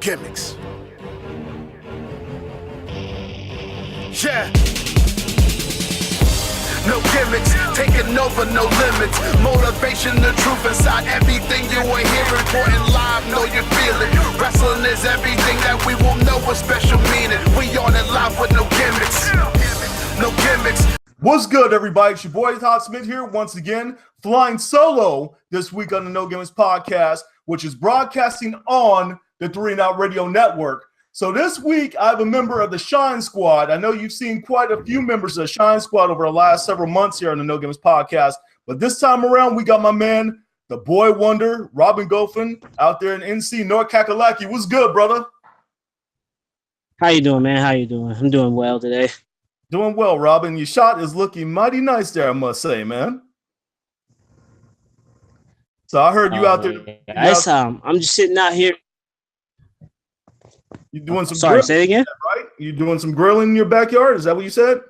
gimmicks. Yeah. No gimmicks, taking over, no limits. Motivation, the truth inside everything you are hearing. Reporting live, know you feel it. Wrestling is everything that we will know with special meaning. We on it live with no gimmicks. No gimmicks. What's good, everybody? It's your boy Todd Smith here once again, flying solo this week on the No Gimmicks Podcast, which is broadcasting on the 3 and Out Radio Network. So this week, I have a member of the Shine Squad. I know you've seen quite a few members of the Shine Squad over the last several months here on the No Gimmicks Podcast. But this time around, we got my man, the boy wonder, Robyn Golphin, out there in NC, North Kakalaki. What's good, brother? How you doing, man? How you doing? I'm doing well today. Doing well, Robyn. Your shot is looking mighty nice there, I must say, man. So I heard you out there. Yeah. I'm just sitting out here. You doing some? Sorry, say it again. Right? You doing some grilling in your backyard? Is that what you said?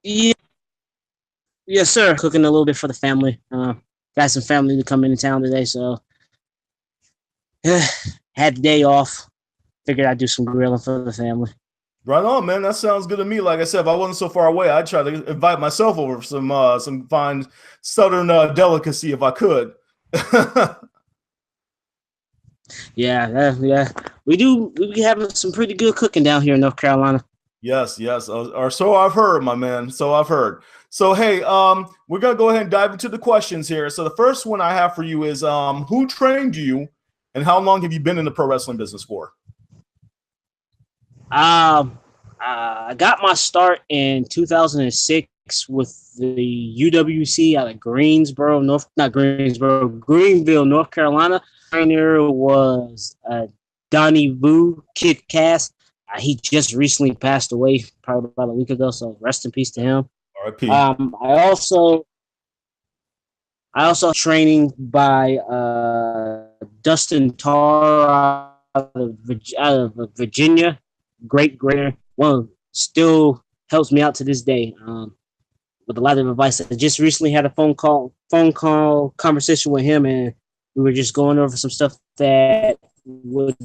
Yeah. Yes, sir. Cooking a little bit for the family. Got some family to come into town today, so had the day off. Figured I'd do some grilling for the family. Right on, man. That sounds good to me. Like I said, if I wasn't so far away, I'd try to invite myself over for some fine southern delicacy if I could. Yeah. We be having some pretty good cooking down here in North Carolina. Yes. Or so I've heard, my man. So I've heard. So, hey, we're going to go ahead and dive into the questions here. So the first one I have for you is, who trained you and how long have you been in the pro wrestling business for? I got my start in 2006 with the UWC out of Greenville, North Carolina. Trainer was Donnie Vu, Kid Cass. He just recently passed away, probably about a week ago. So rest in peace to him. R.I.P. I also training by Dustin Tarr out of Virginia. Great grader. One still helps me out to this day with a lot of advice. I just recently had a phone call conversation with him, and we were just going over some stuff that would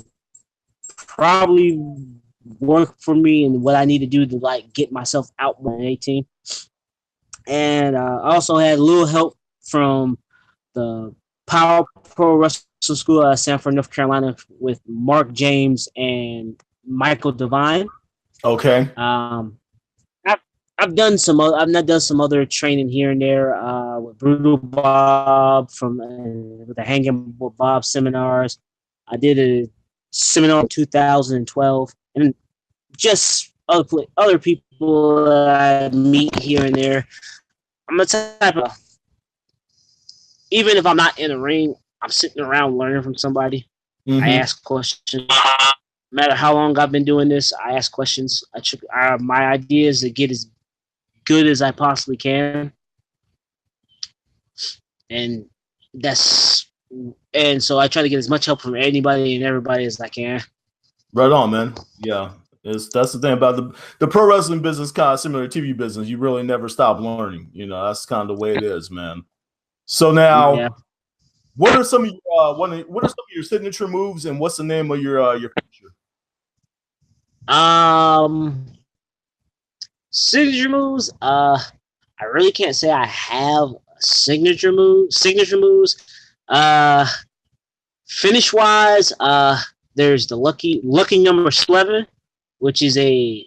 probably work for me and what I need to do to like get myself out when I'm 18. And I also had a little help from the Power Pro Wrestling School at Sanford, North Carolina, with Mark James and Michael Devine. Okay. I've done some other training here and there with Brutal Bob from with the Hanging with Bob seminars. I did a seminar in 2012, and just other people that I meet here and there. I'm the type of, even if I'm not in the ring, I'm sitting around learning from somebody. Mm-hmm. I ask questions. No matter how long I've been doing this, I ask questions. My idea is to get as good as I possibly can, and so I try to get as much help from anybody and everybody as I can. Right on, man. Yeah, that's the thing about the pro wrestling business, kind of similar to TV business. You really never stop learning. You know, that's kind of the way it is, man. So now, yeah. What are some of your signature moves, and what's the name of your picture? Signature moves. I really can't say I have signature moves. Finish wise, there's the lucky number 11, which is a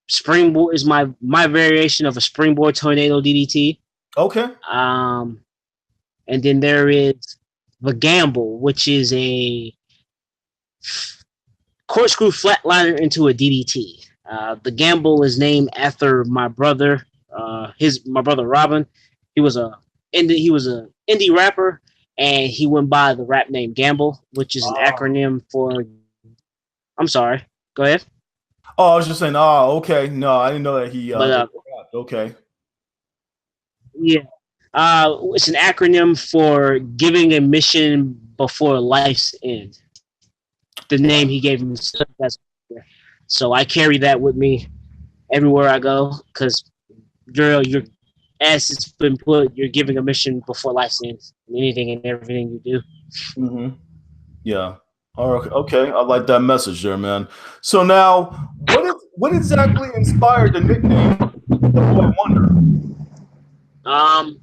springboard. Is my variation of a springboard tornado DDT. Okay. And then there is the gamble, which is a corkscrew flatliner into a DDT. The gamble is named after my brother. My brother Robyn. He was a indie rapper, and he went by the rap name Gamble, which is an acronym for. I'm sorry. Go ahead. Oh, I was just saying. Oh, okay. No, I didn't know that he. Okay. Yeah. It's an acronym for giving a mission before life's end. The name he gave me. So I carry that with me everywhere I go, because girl, your ass has been put. You're giving a mission before life ends. Anything and everything you do. Mm-hmm. Yeah. Okay, I like that message there, man. So now, what exactly inspired the nickname the Boy Wonder? Um,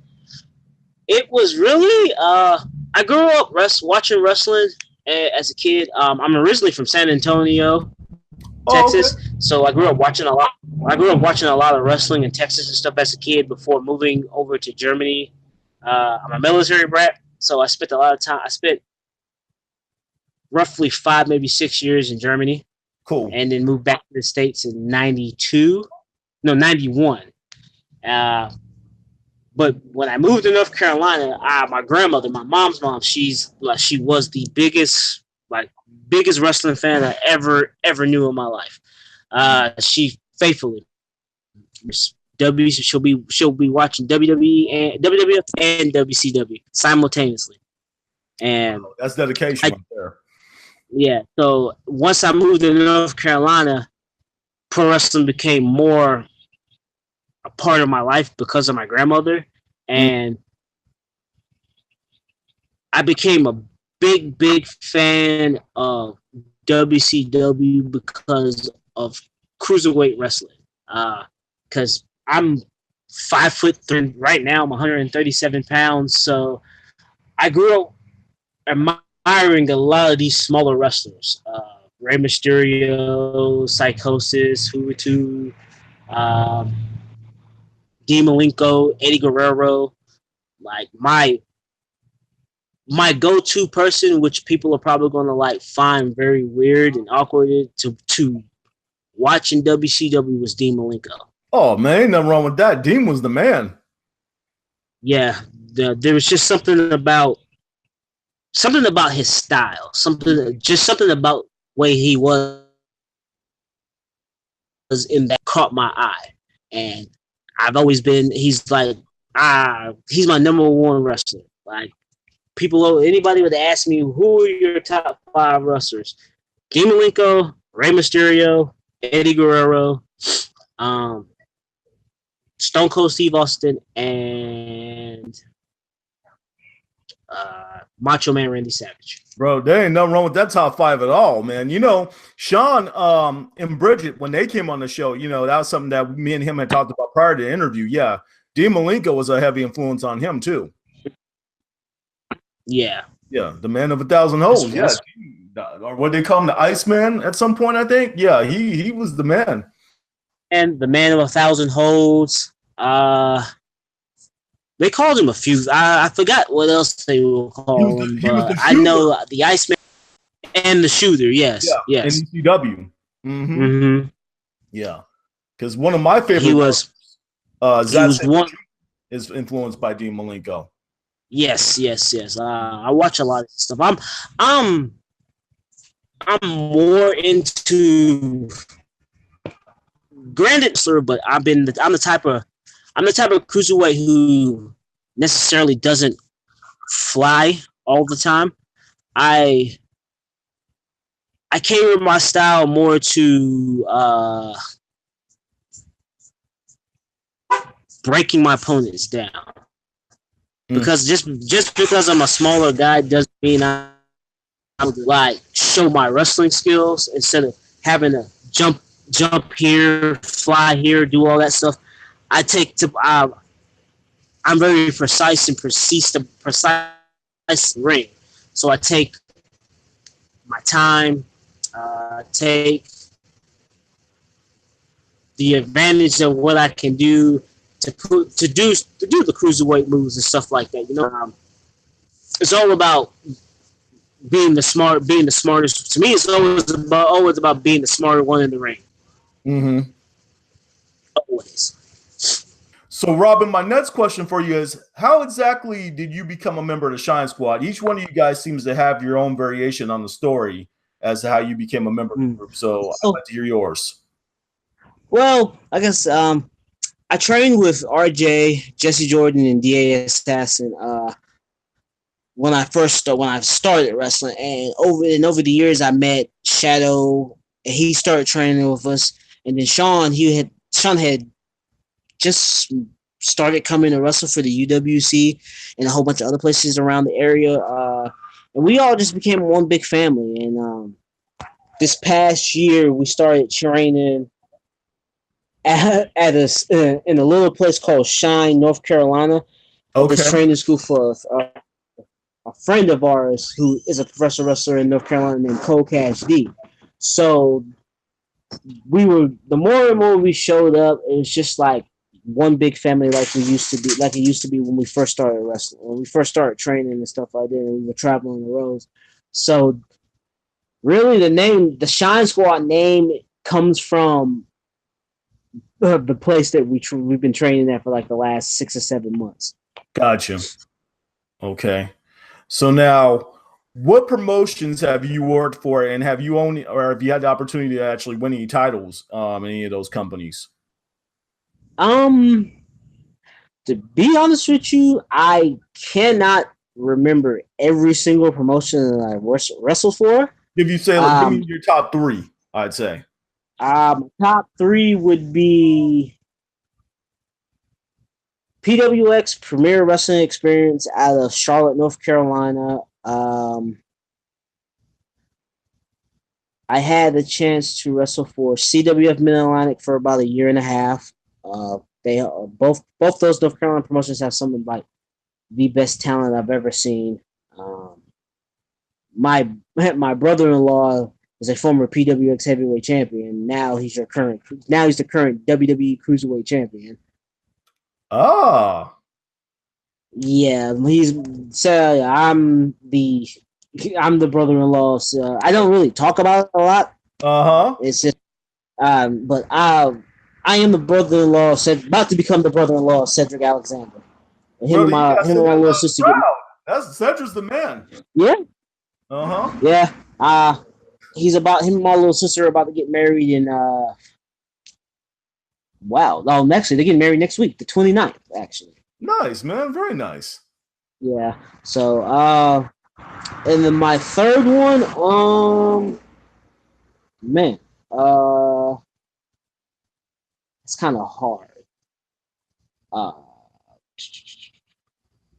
it was really I grew up watching wrestling as a kid. I'm originally from San Antonio, Oh, okay. Texas, so I grew up watching a lot. I grew up watching a lot of wrestling in Texas and stuff as a kid before moving over to Germany. I'm a military brat, so I spent a lot of time. I spent roughly 5, maybe 6 years in Germany, Cool. and then moved back to the States in '91. Uh, but when I moved to North Carolina, my grandmother, my mom's mom, she was the biggest wrestling fan I ever knew in my life. She faithfully she'll be watching WWE and WWF and WCW simultaneously. And That's dedication right there. Yeah, so once I moved to North Carolina, pro wrestling became more a part of my life because of my grandmother, and I became a big fan of WCW because of cruiserweight wrestling. Because I'm 5'3" right now. I'm 137 pounds, so I grew up admiring a lot of these smaller wrestlers. Rey Mysterio, Psychosis, Huitu, Dean Malenko, Eddie Guerrero. Like my go-to person, which people are probably going to like find very weird and awkward to watch in WCW, was Dean Malenko. Oh man, ain't nothing wrong with that. Dean was the man. Yeah, there was just something about his style, something about the way he was in that caught my eye, and I've always been. He's my number one wrestler. Like anybody would ask me, who are your top 5 wrestlers? Dean Malenko, Rey Mysterio, Eddie Guerrero, Stone Cold Steve Austin, and Macho Man Randy Savage. Bro, there ain't nothing wrong with that top 5 at all, man. You know, Sean and Bridget, when they came on the show, you know, that was something that me and him had talked about prior to the interview. Yeah, Dean Malenko was a heavy influence on him too. Yeah, the man of 1,000 holes. Yeah, or what they call him, the Iceman at some point, I think. Yeah, he was the man. And the man of 1,000 holds. They called him a few. I forgot what else they were calling him, but I know the Iceman and the Shooter. Yes. In ECW. Yeah, because one of my favorite is influenced by Dean Malenko. Yes. I watch a lot of stuff. I'm more into granted, sir, but I'm the type of cruiserweight who necessarily doesn't fly all the time. I cater my style more to breaking my opponents down. Because just because I'm a smaller guy doesn't mean I would like show my wrestling skills instead of having to jump here, fly here, do all that stuff. I'm very precise and precise ring. So I take my time, take the advantage of what I can do to do the cruiserweight moves and stuff like that. You know, it's all about being the smartest. To me, it's always about being the smarter one in the ring. Mm-hmm. Always. So, Robyn, my next question for you is, how exactly did you become a member of the Shine Squad? Each one of you guys seems to have your own variation on the story as to how you became a member of the group. So, I'd like to hear yours. Well, I guess I trained with RJ, Jesse Jordan, and DA Assassin when I started wrestling, and over the years I met Shadow, and he started training with us, and then Sean had just started coming to wrestle for the UWC and a whole bunch of other places around the area, and we all just became one big family. And this past year, we started training in a little place called Shine, North Carolina. Okay. This training school for a friend of ours who is a professional wrestler in North Carolina named Cole Cash D. So the more and more we showed up, it was just like one big family, like it used to be when we first started wrestling, when we first started training and stuff like that, and we were traveling the roads. So really, the Shine Squad name comes from the place that we've been training at for like the last 6 or 7 months. Gotcha. Okay. So now, what promotions have you worked for, and have you had the opportunity to actually win any titles in any of those companies? To be honest with you, I cannot remember every single promotion that I wrestled for. If you say, give me your top 3, I'd say. Top 3 would be PWX Premier Wrestling Experience out of Charlotte, North Carolina. I had the chance to wrestle for CWF Mid-Atlantic for about 1.5 years. They both those North Carolina promotions have some of like the best talent I've ever seen. My brother-in-law is a former PWX heavyweight champion. Now he's the current WWE cruiserweight champion. Ah. Yeah, I'm the brother-in-law. So I don't really talk about it a lot. It's just, but I am the brother-in-law. About to become the brother-in-law of Cedric Alexander. And him and my little sister. Cedric's the man. Yeah. Yeah. Him and my little sister are about to get married in. Wow. Oh, actually, they're getting married next week, the 29th. Actually. Nice, man. Very nice. Yeah. So, and then my third one, man, it's kind of hard.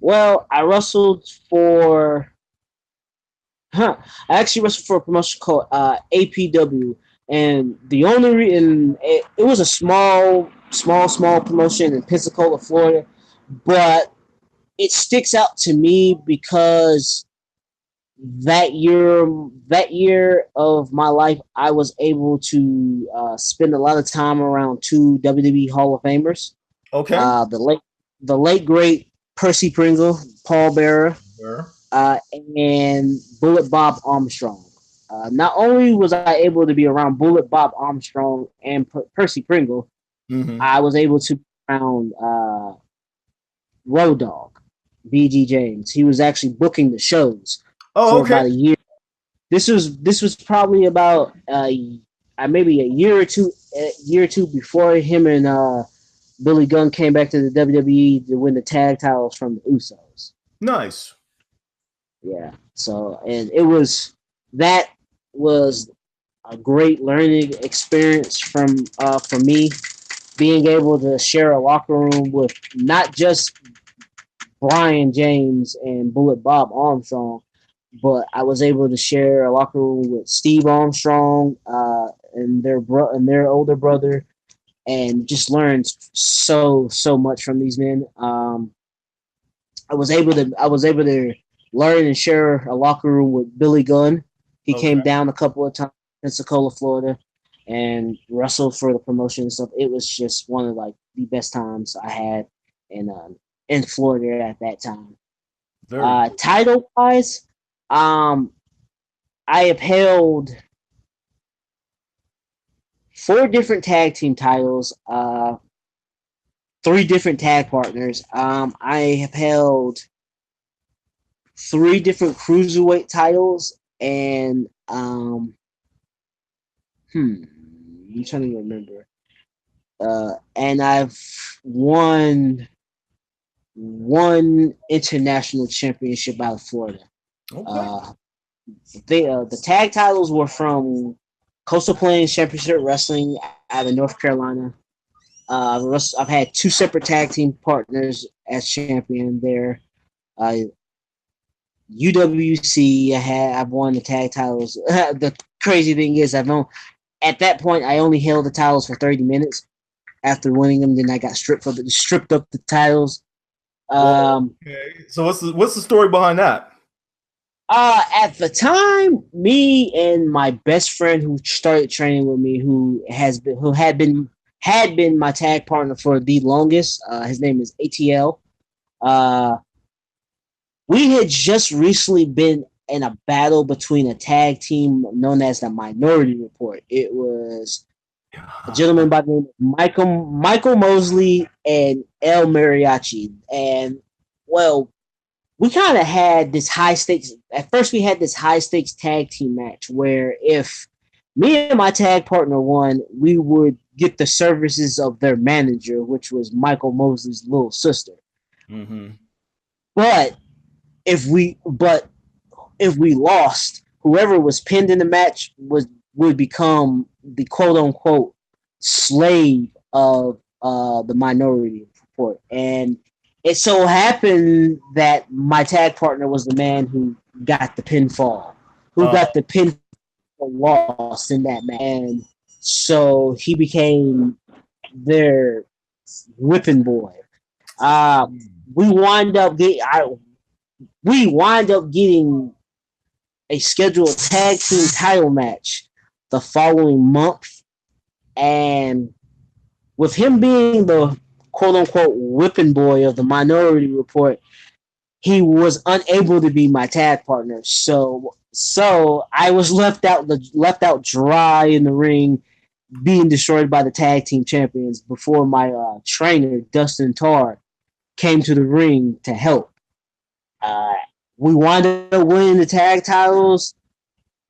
Well, I actually wrestled for a promotion called APW, and the only reason it was a small promotion in Pensacola, Florida, but it sticks out to me because that year of my life, I was able to spend a lot of time around 2 WWE Hall of Famers. Okay. The late great Percy Pringle, Paul Bearer, and Bullet Bob Armstrong. Not only was I able to be around Bullet Bob Armstrong and Percy Pringle, I was able to be around Road Dogg, BG James. He was actually booking the shows for about a year. This was probably about maybe a year or two before him and Billy Gunn came back to the WWE to win the tag titles from the Usos. Nice. Yeah. So, and that was a great learning experience for me, being able to share a locker room with not just Brian James and Bullet Bob Armstrong, but I was able to share a locker room with Steve Armstrong and their older brother, and just learned so much from these men. I was able to learn and share a locker room with Billy Gunn. He came down a couple of times in Pensacola, Florida, and wrestled for the promotion and stuff. It was just one of like the best times I had in Florida at that time. Title wise, I have held 4 different tag team titles, 3 different tag partners. I have held 3 different cruiserweight titles, and I'm trying to remember. And I've won 1 international championship out of Florida. Okay. The tag titles were from Coastal Plains Championship Wrestling out of North Carolina. I've had 2 separate tag team partners as champion there. UWC. I've won the tag titles. The crazy thing is, at that point I only held the titles for 30 minutes. After winning them, then I got stripped up the titles. Okay. So what's the story behind that? At the time, me and my best friend who started training with me, who had been my tag partner for the longest, his name is ATL. We had just recently been in a battle between a tag team known as the Minority Report. It was a gentleman by the name of Michael Mosley and El Mariachi. And, well, we kind of had this high stakes. At first, we had this high stakes tag team match where if me and my tag partner won, we would get the services of their manager, which was Michael Mosley's little sister. Mm-hmm. But if we lost, whoever was pinned in the match would become the quote unquote slave of the Minority Report. And it so happened that my tag partner was the man who got the pinfall, got the pinfall loss in that match. And so he became their whipping boy. We wind up getting a scheduled tag team title match the following month. And with him being the quote-unquote whipping boy of the Minority Report, he was unable to be my tag partner. So I was left out dry in the ring, being destroyed by the tag team champions before my trainer, Dustin Tarr, came to the ring to help. We wound up winning the tag titles.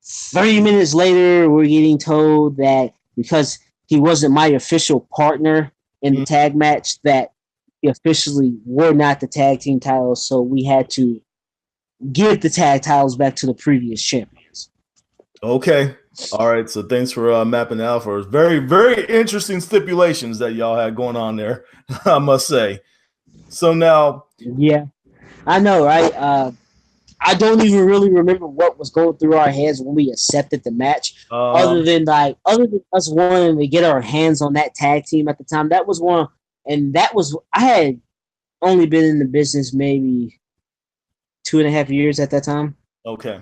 30 minutes later, we're getting told that because he wasn't my official partner in the tag match, that he officially were not the tag team titles, so we had to give the tag titles back to the previous champions. Okay. All right. So thanks for mapping out for us. Very, very interesting stipulations that y'all had going on there, I must say. So now. Yeah, I know, right? I don't even really remember what was going through our heads when we accepted the match, other than us wanting to get our hands on that tag team at the time. That was one, and that was, I had only been in the business maybe 2.5 years at that time. Okay.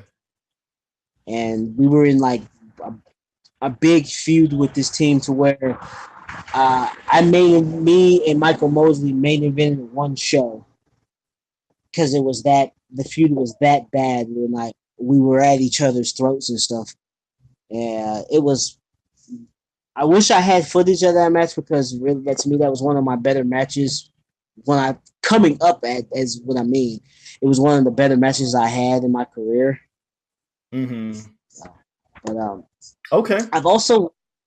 And we were in like a big feud with this team to where me and Michael Mosley main evented one show because the feud was that bad. We were at each other's throats and stuff. And it was. I wish I had footage of that match because really, to me, that was one of my better matches. Coming up as what I mean, it was one of the better matches I had in my career. Mm-hmm. But okay.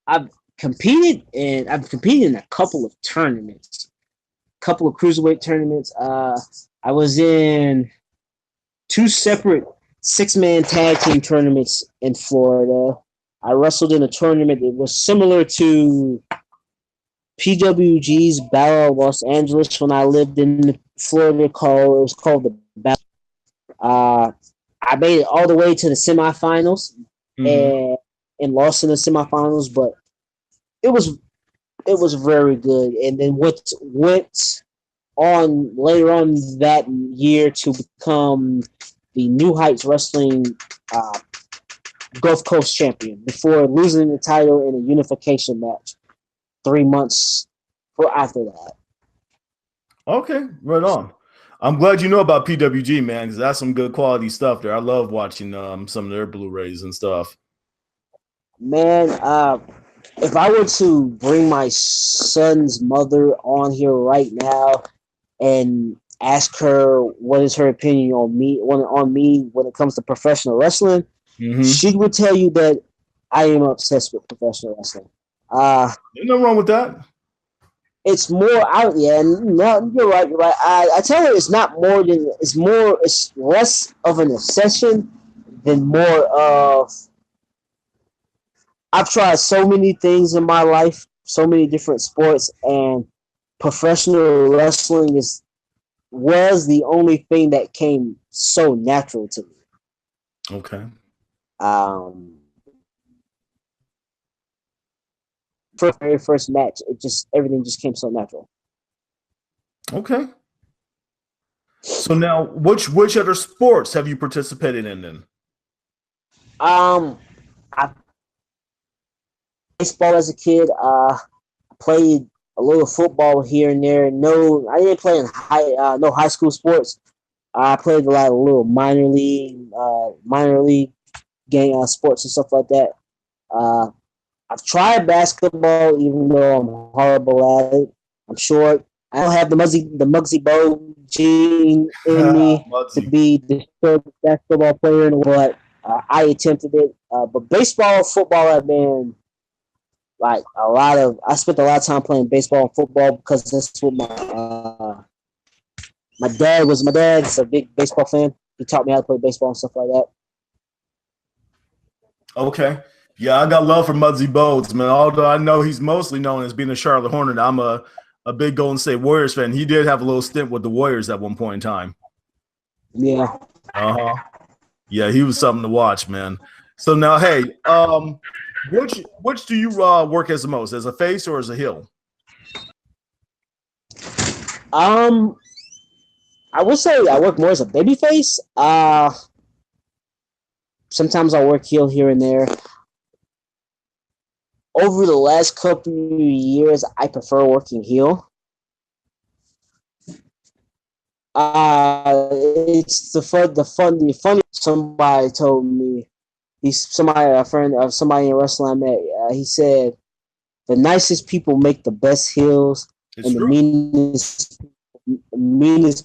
I've competed in a couple of tournaments, couple of cruiserweight tournaments. I was in 2 separate 6-man tag team tournaments in Florida. I wrestled in a tournament that was similar to PWG's Battle of Los Angeles when I lived in Florida. It was called the Battle. I made it all the way to the semifinals and lost in the semifinals, but it was very good. And then went on later on that year to become the New Heights Wrestling Gulf Coast champion before losing the title in a unification match 3 months after that. Okay, right on. I'm glad you know about PWG, man, because that's some good quality stuff there. I love watching some of their Blu-rays and stuff. Man, if I were to bring my son's mother on here right now and ask her what is her opinion on me when it comes to professional wrestling, she would tell you that I am obsessed with professional wrestling. There's nothing wrong with that. It's more out, yeah. No, you're right. I tell her it's less of an obsession than more of. I've tried so many things in my life, so many different sports, and professional wrestling was the only thing that came so natural to me. Okay. For the very first match, everything just came so natural. Okay. So now, which other sports have you participated in then? I baseball as a kid. I played a little football here and there. No, I didn't play in no high school sports. I played a lot of little minor league game sports and stuff like that. I've tried basketball, even though I'm horrible at it. I'm short. I don't have the Muggsy Bogues gene in me to be the shortest basketball player in the world. I attempted it, but baseball, football have been like I spent a lot of time playing baseball and football because that's what my dad's a big baseball fan. He taught me how to play baseball and stuff like that. Okay. Yeah, I got love for Muggsy Bogues, man. Although I know he's mostly known as being a Charlotte Hornet, I'm a big Golden State Warriors fan. He did have a little stint with the Warriors at one point in time. Yeah. Uh-huh. Yeah, he was something to watch, man. So now, hey, which do you work as the most, as a face or as a heel? I would say I work more as a baby face. Sometimes I work heel here and there. Over the last couple of years, I prefer working heel. It's the fun. Somebody told me, a friend of somebody in wrestling I met. He said, the nicest people make the best heels, and the meanest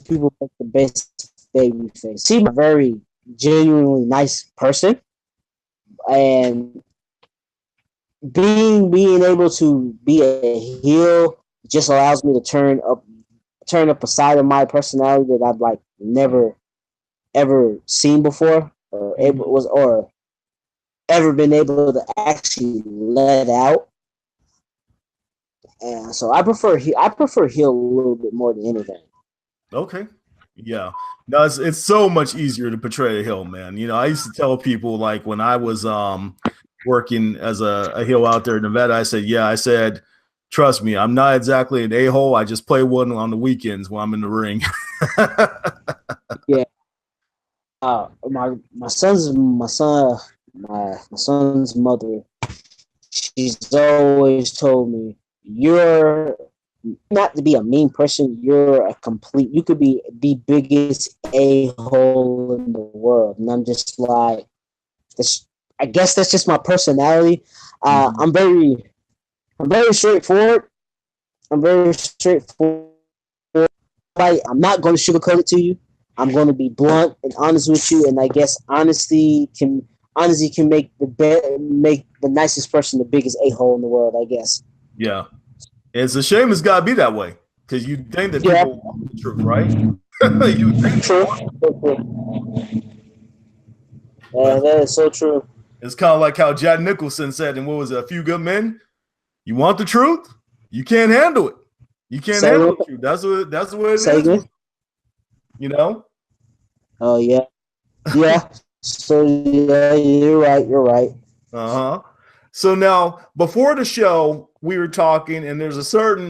people make the best baby face. She's a very genuinely nice person, and being able to be a heel just allows me to turn up a side of my personality that I've like never ever seen before, or ever been able to actually let out. And so I prefer heel a little bit more than anything. Okay. Yeah. No, it's so much easier to portray a heel, man. You know, I used to tell people, like, when I was working as a heel out there in Nevada, I said, trust me, I'm not exactly an a-hole. I just play one on the weekends when I'm in the ring. Yeah. My son's mother, she's always told me, you're not to be a mean person, you could be the biggest a-hole in the world. And I'm just like, I guess that's just my personality. I'm very straightforward. I'm not going to sugarcoat it to you. I'm going to be blunt and honest with you, and I guess honesty can make the nicest person the biggest a-hole in the world, I guess. Yeah. It's a shame it's got to be that way, because you think that people want the truth, right? You think true. Yeah, that is so true. It's kind of like how Jack Nicholson said in, what was it, A Few Good Men? You want the truth? You can't handle it. You can't handle the truth. That's what it is. Again? You know? Oh, yeah. Yeah. So, yeah, you're right. Uh-huh. So now, before the show, we were talking, and there's a certain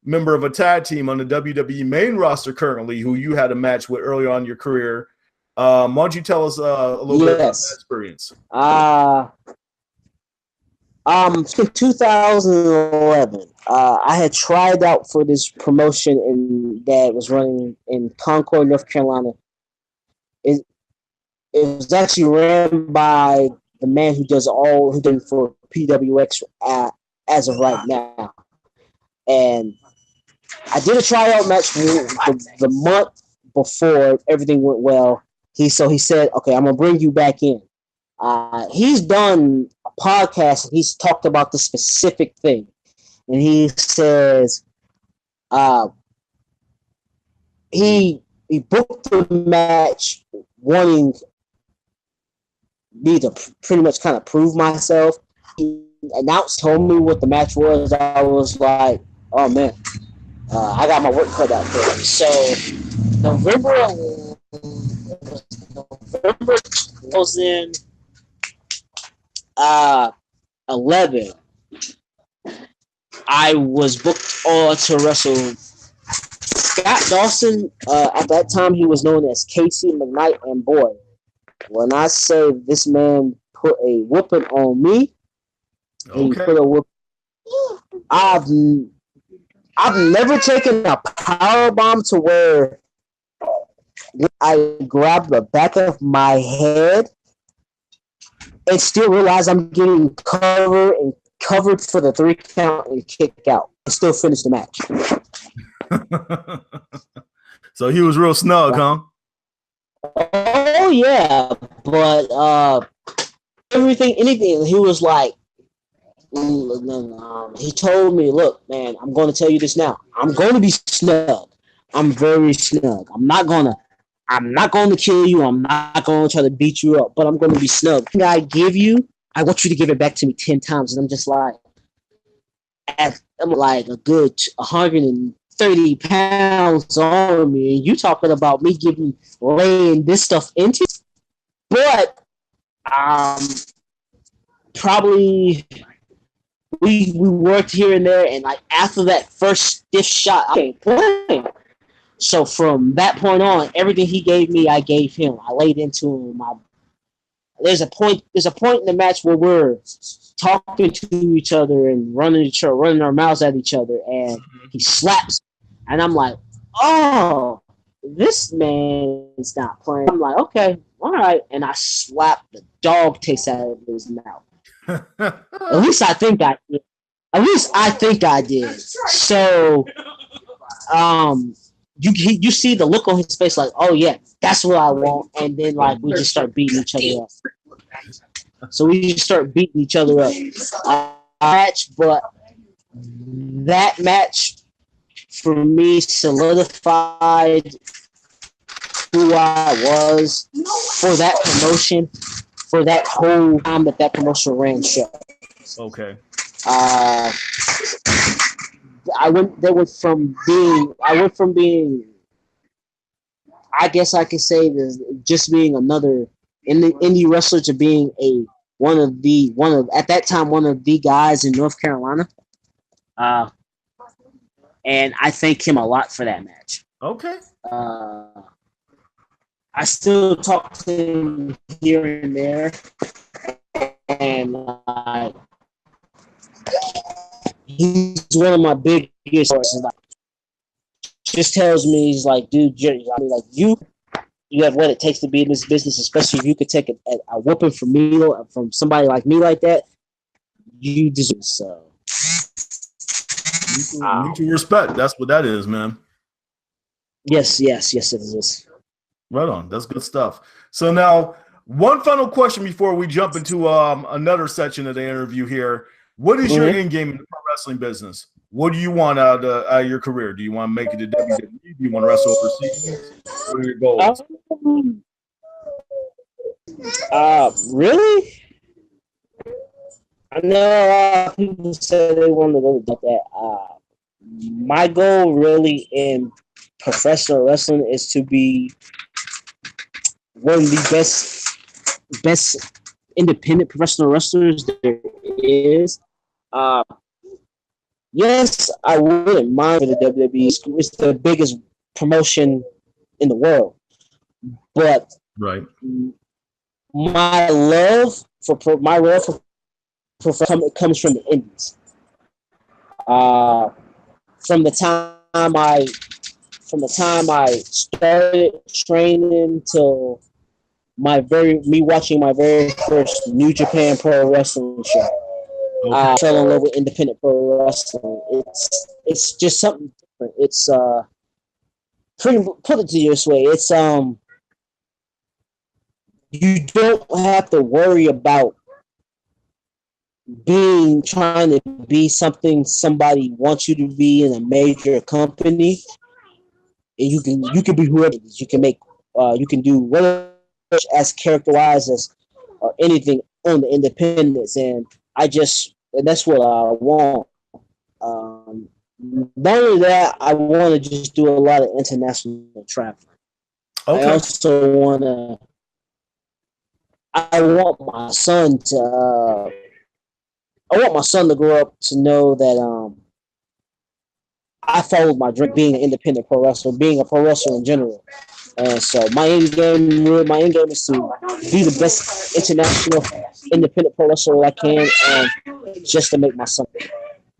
member of a tag team on the WWE main roster currently who you had a match with early on in your career. Why don't you tell us a little bit about that experience? In 2011, I had tried out for this promotion that was running in Concord, North Carolina. It was actually ran by the man who does for PWX as of right now. And I did a tryout match the month before everything went well. He said, okay, I'm going to bring you back in. He's done a podcast and he's talked about this specific thing. And he says he booked the match wanting me to pretty much kind of prove myself. He told me what the match was. I was like, oh man, I got my work cut out for it. So November November 2011, I was booked to wrestle Scott Dawson. At that time, he was known as Casey McKnight, and boy, when I say this man put a whooping on me, he put a whooping. I've never taken a power bomb to where I grab the back of my head and still realize I'm getting covered for the 3 count and kick out. I still finish the match. So he was real snug, huh? Oh yeah, but anything. He was like, he told me, "Look, man, I'm going to tell you this now. I'm going to be snug. I'm very snug. I'm not going to kill you. I'm not going to try to beat you up, but I'm going to be snug. I give you, I want you to give it back to me 10 times." And I'm just like, I'm like a good 130 pounds on me, and you talking about me laying this stuff into, but probably we worked here and there, and like after that first stiff shot, I ain't playing. So from that point on, everything he gave me, I gave him. I laid into him. There's a point in the match where we're talking to each other and running our mouths at each other, and he slaps, and I'm like, "Oh, this man's not playing." I'm like, "Okay, all right," and I slap the dog taste out of his mouth. At least I think I did. So, you see the look on his face, like, "Oh yeah, that's what I want," and then like we just start beating each other up. So we just start beating each other up. But that match for me solidified who I was for that promotion, for that whole time that promotion ran show. Okay. I went from being, I guess I could say, just being another indie wrestler to being one of the guys in North Carolina. And I thank him a lot for that match. Okay. I still talk to him here and there, and he's one of my biggest sources. Like, just tells me, he's like, "Dude, you have what it takes to be in this business, especially if you could take a whooping from somebody like me like that. You deserve it." So, mutual respect. That's what that is, man. Yes, it is. Right on. That's good stuff. So now, one final question before we jump into another section of the interview here. What is your end game in the pro wrestling business? What do you want out of your career? Do you want to make it to WWE? Do you want to wrestle overseas? What are your goals? Really? I know a lot of people say they want to go do that. My goal really in professional wrestling is to be one of the best independent professional wrestlers there is. Yes, I wouldn't mind for the WWE. It's the biggest promotion in the world. But right, my love for professional comes from the indies. From the time I started training till me watching my very first New Japan Pro Wrestling show. Okay. I fell in love with independent pro wrestling. It's just something different. It's put it to you this way. It's you don't have to worry about trying to be something somebody wants you to be in a major company. And you can be whoever it is. You can do whatever as character-wise as or anything on the independence, and that's what I want. Not only that, I want to just do a lot of international traveling. I Okay. also I want my son to. I want my son to grow up to know that I followed my dream, being an independent pro wrestler, being a pro wrestler in general. And so my end game is to be the best international independent pro wrestler I can, and just to make my son.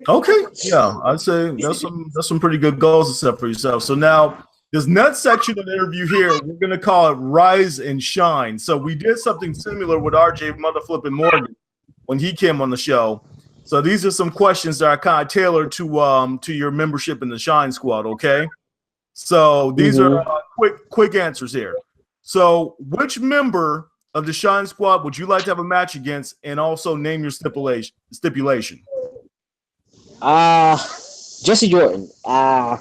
Okay. Yeah, I'd say that's some pretty good goals to set for yourself. So now this next section of the interview here, we're gonna call it Rise and Shine. So we did something similar with RJ Motherflippin' Morgan when he came on the show. So these are some questions that are kind of tailored to your membership in the Shine Squad. Okay. So these are quick answers here. So which member of the Shine Squad would you like to have a match against, and also name your stipulation? Jesse Jordan. Other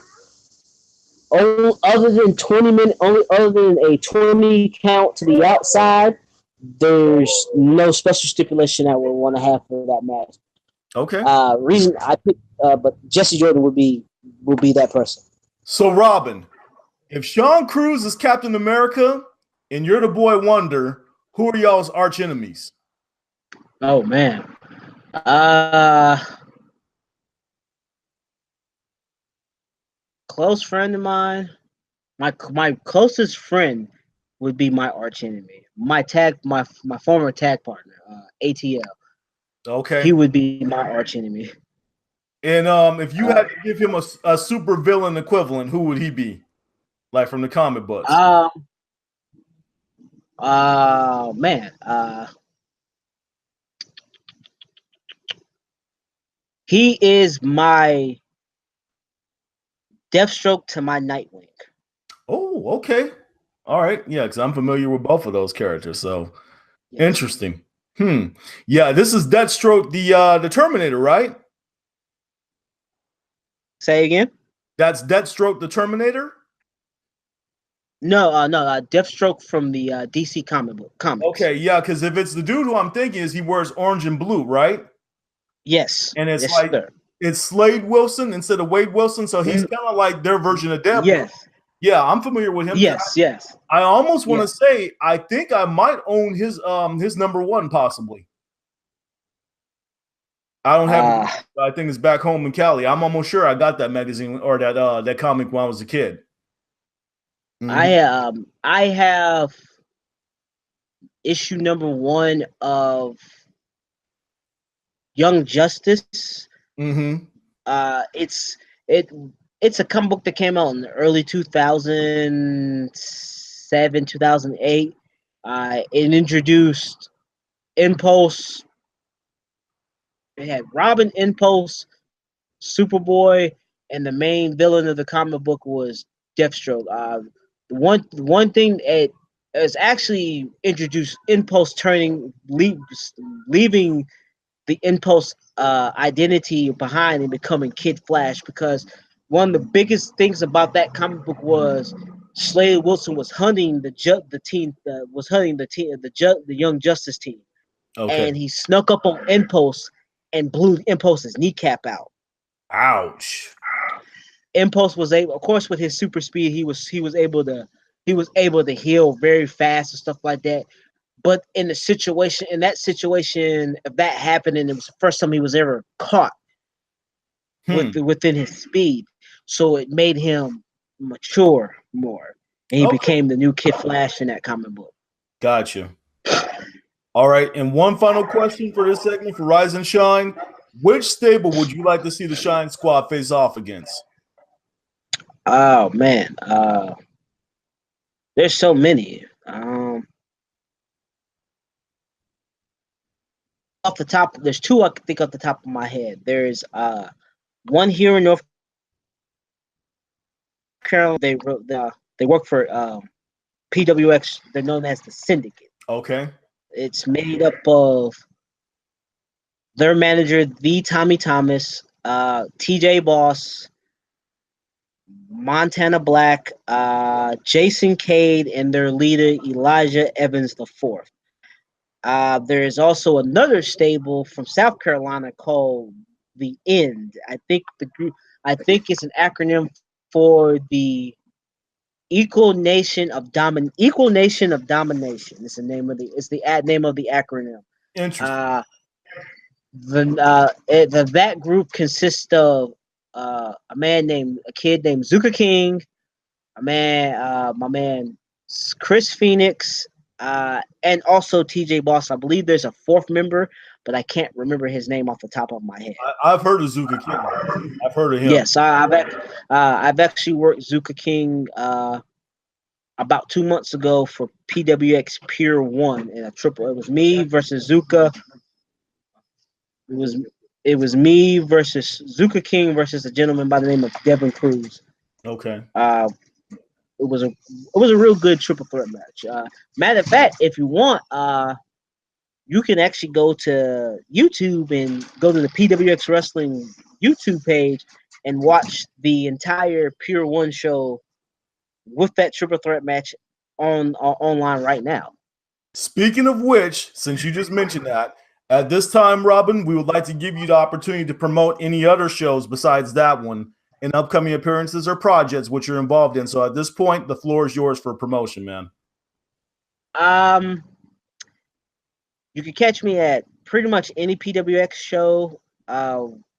than 20 minutes, only other than a 20 count to the outside, there's no special stipulation I would want to have for that match. Okay. Reason I picked, but Jesse Jordan will be that person. So Robyn, if Sean Cruz is Captain America and you're the Boy Wonder, who are y'all's arch enemies? Oh man. Close friend of mine. My closest friend would be my arch enemy. My former tag partner, ATL. Okay. He would be my arch enemy. And if you had to give him a super villain equivalent, who would he be? Like from the comic books. Man. He is my Deathstroke to my Nightwing. Oh, okay. All right. Yeah, because I'm familiar with both of those characters. So interesting. Yeah, this is Deathstroke, the Terminator, right? Say again? That's Deathstroke, the Terminator? No, Deathstroke from the DC comics. Okay, yeah, because if it's the dude who I'm thinking is, he wears orange and blue, right? Yes. And it's sir. It's Slade Wilson instead of Wade Wilson, so he's kind of like their version of Deadpool. Yes. Yeah, I'm familiar with him. Yes. I almost want to say I think I might own his number one, possibly. I don't have it. I think it's back home in Cali. I'm almost sure I got that magazine or that comic when I was a kid. I have issue number 1 of Young Justice. It's a comic book that came out in the early 2007, 2008. It introduced Impulse. It had Robin, Impulse, Superboy, and the main villain of the comic book was Deathstroke. The one thing it is actually introduced Impulse leaving the Impulse identity behind and becoming Kid Flash, because one of the biggest things about that comic book was Slade Wilson was hunting the Young Justice team, and he snuck up on Impulse and blew Impulse's kneecap out. Ouch! Impulse was able, of course, with his super speed, he was able to heal very fast and stuff like that. But in that situation, if that happened, and it was the first time he was ever caught within his speed, so it made him mature more, and he became the new Kid Flash in that comic book. Gotcha. All right, and one final question for this segment for Rise and Shine: which stable would you like to see the Shine Squad face off against? Oh man, there's so many. Off the top, there's two I can think off the top of my head. There's one here in North Carolina. They work for PWX. They're known as the Syndicate. Okay. It's made up of their manager, the Tommy Thomas, TJ Boss, Montana Black, Jason Cade, and their leader Elijah Evans IV. There is also another stable from South Carolina called The End. I think it's an acronym for the Equal Nation of Domination is the name of the name of the acronym. Interesting. Uh, that group consists of a kid named Zuka King, my man Chris Phoenix, and also TJ Boss. I believe there's a fourth member, but I can't remember his name off the top of my head. I've heard of Zuka King. I've heard of him. Yes, I've actually worked Zuka King about 2 months ago for PWX Pure One in a triple. It was me versus Zuka. It was me versus Zuka King versus a gentleman by the name of Devin Cruz. Okay. It was a real good triple threat match. Matter of fact, if you want, you can actually go to YouTube and go to the PWX Wrestling YouTube page and watch the entire Pure One show with that triple threat match online right now. Speaking of which, since you just mentioned that, at this time, Robyn, we would like to give you the opportunity to promote any other shows besides that one in upcoming appearances or projects which you're involved in. So at this point, the floor is yours for promotion, man. You can catch me at pretty much any PWX show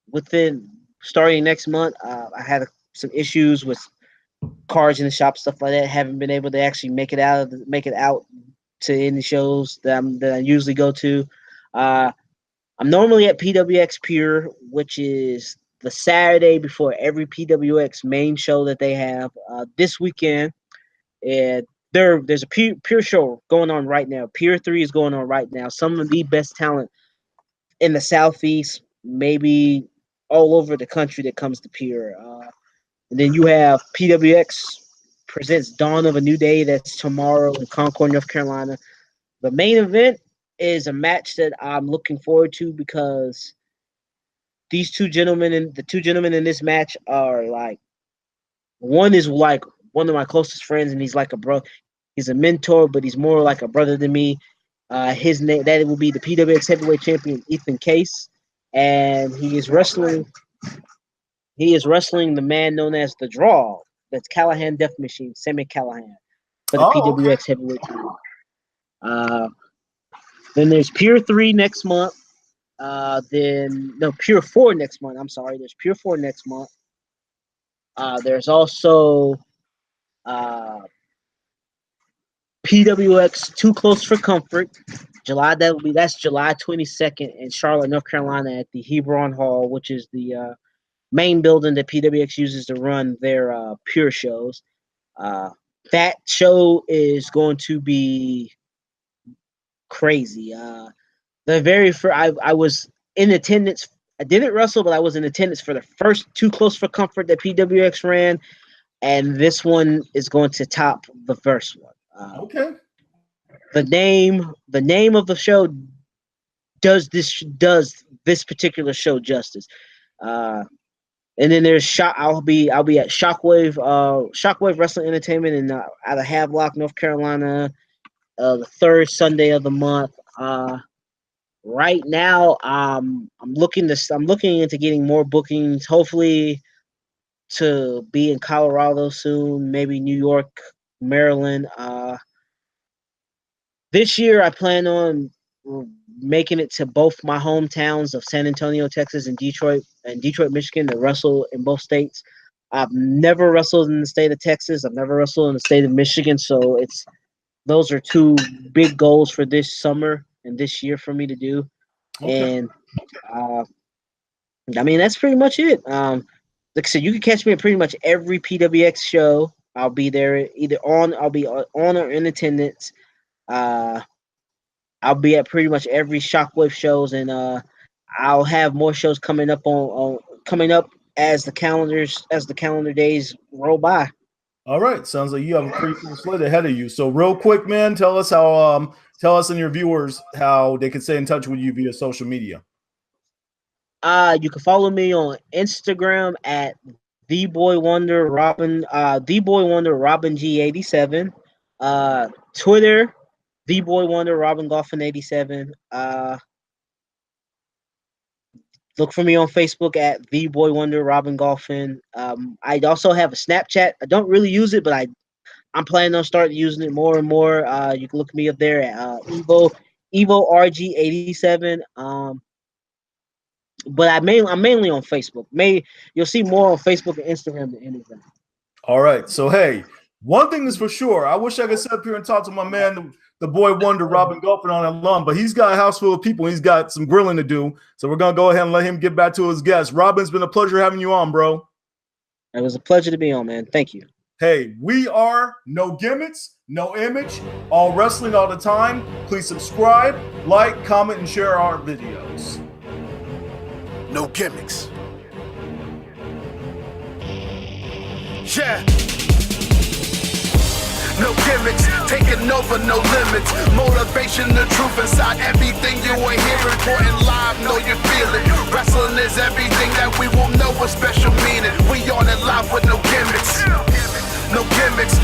within starting next month. I had some issues with cards in the shop, stuff like that. Haven't been able to actually make it out to any shows that I usually go to. I'm normally at PWX Pure, which is the Saturday before every PWX main show that they have. This weekend, and there's a pure show going on right now. Pure 3 is going on right now. Some of the best talent in the Southeast, maybe all over the country that comes to Pure. And then you have PWX presents Dawn of a New Day. That's tomorrow in Concord, North Carolina. The main event is a match that I'm looking forward to because the two gentlemen in this match are like, one is like one of my closest friends, and he's like a bro. He's a mentor, but he's more like a brother than me. His name that will be the PWX Heavyweight Champion Ethan Case, and he is wrestling the man known as the Draw. That's Callahan Death Machine, Sammy Callahan, for the PWX Heavyweight Champion. Then there's Pure 3 next month. Pure 4 next month. I'm sorry. There's Pure 4 next month. There's also PWX Too Close for Comfort. That's July 22nd in Charlotte, North Carolina at the Hebron Hall, which is the main building that PWX uses to run their Pure shows. That show is going to be crazy. I was in attendance. I didn't wrestle, but I was in attendance for the first Too Close for Comfort that PWX ran, and this one is going to top the first one. Okay. The name of the show does this particular show justice. And then there's I'll be at Shockwave Wrestling Entertainment out of Havelock, North Carolina, the third Sunday of the month. Right now, I'm looking into getting more bookings. Hopefully, to be in Colorado soon, maybe New York, Maryland. This year, I plan on making it to both my hometowns of San Antonio, Texas, and Detroit, Michigan, to wrestle in both states. I've never wrestled in the state of Texas. I've never wrestled in the state of Michigan. So those are two big goals for this summer and this year for me to do. Okay. And that's pretty much it. Like I said, you can catch me at pretty much every PWX show. I'll be there I'll be on or in attendance. I'll be at pretty much every Shockwave shows, and I'll have more shows coming up as the calendar days roll by. All right, sounds like you have a pretty full slate ahead of you. So, real quick, man, tell us and your viewers how they can stay in touch with you via social media. You can follow me on Instagram at TheBoyWonder Robyn G87. Twitter, TheBoyWonder Robyn Golphin 87. Look for me on Facebook at TheBoyWonder Robyn Golphin. I also have a Snapchat. I don't really use it, but I'm planning on starting using it more and more. You can look me up there at Evo RG87. But I'm mainly on Facebook. You'll see more on Facebook and Instagram than anything. All right. So hey, one thing is for sure. I wish I could sit up here and talk to my man, the boy wonder, Robyn Golphin, on that lawn, but he's got a house full of people. He's got some grilling to do. So we're gonna go ahead and let him get back to his guests. Robyn, it's been a pleasure having you on, bro. It was a pleasure to be on, man. Thank you. Hey, we are No Gimmicks, No Image, all wrestling all the time. Please subscribe, like, comment, and share our videos. No gimmicks. Yeah. No gimmicks, taking over, no limits. Motivation, the truth inside everything you are hearing. Reporting live, know you feel it. Wrestling is everything that we won't know with special meaning. We on it live with no gimmicks. No gimmicks.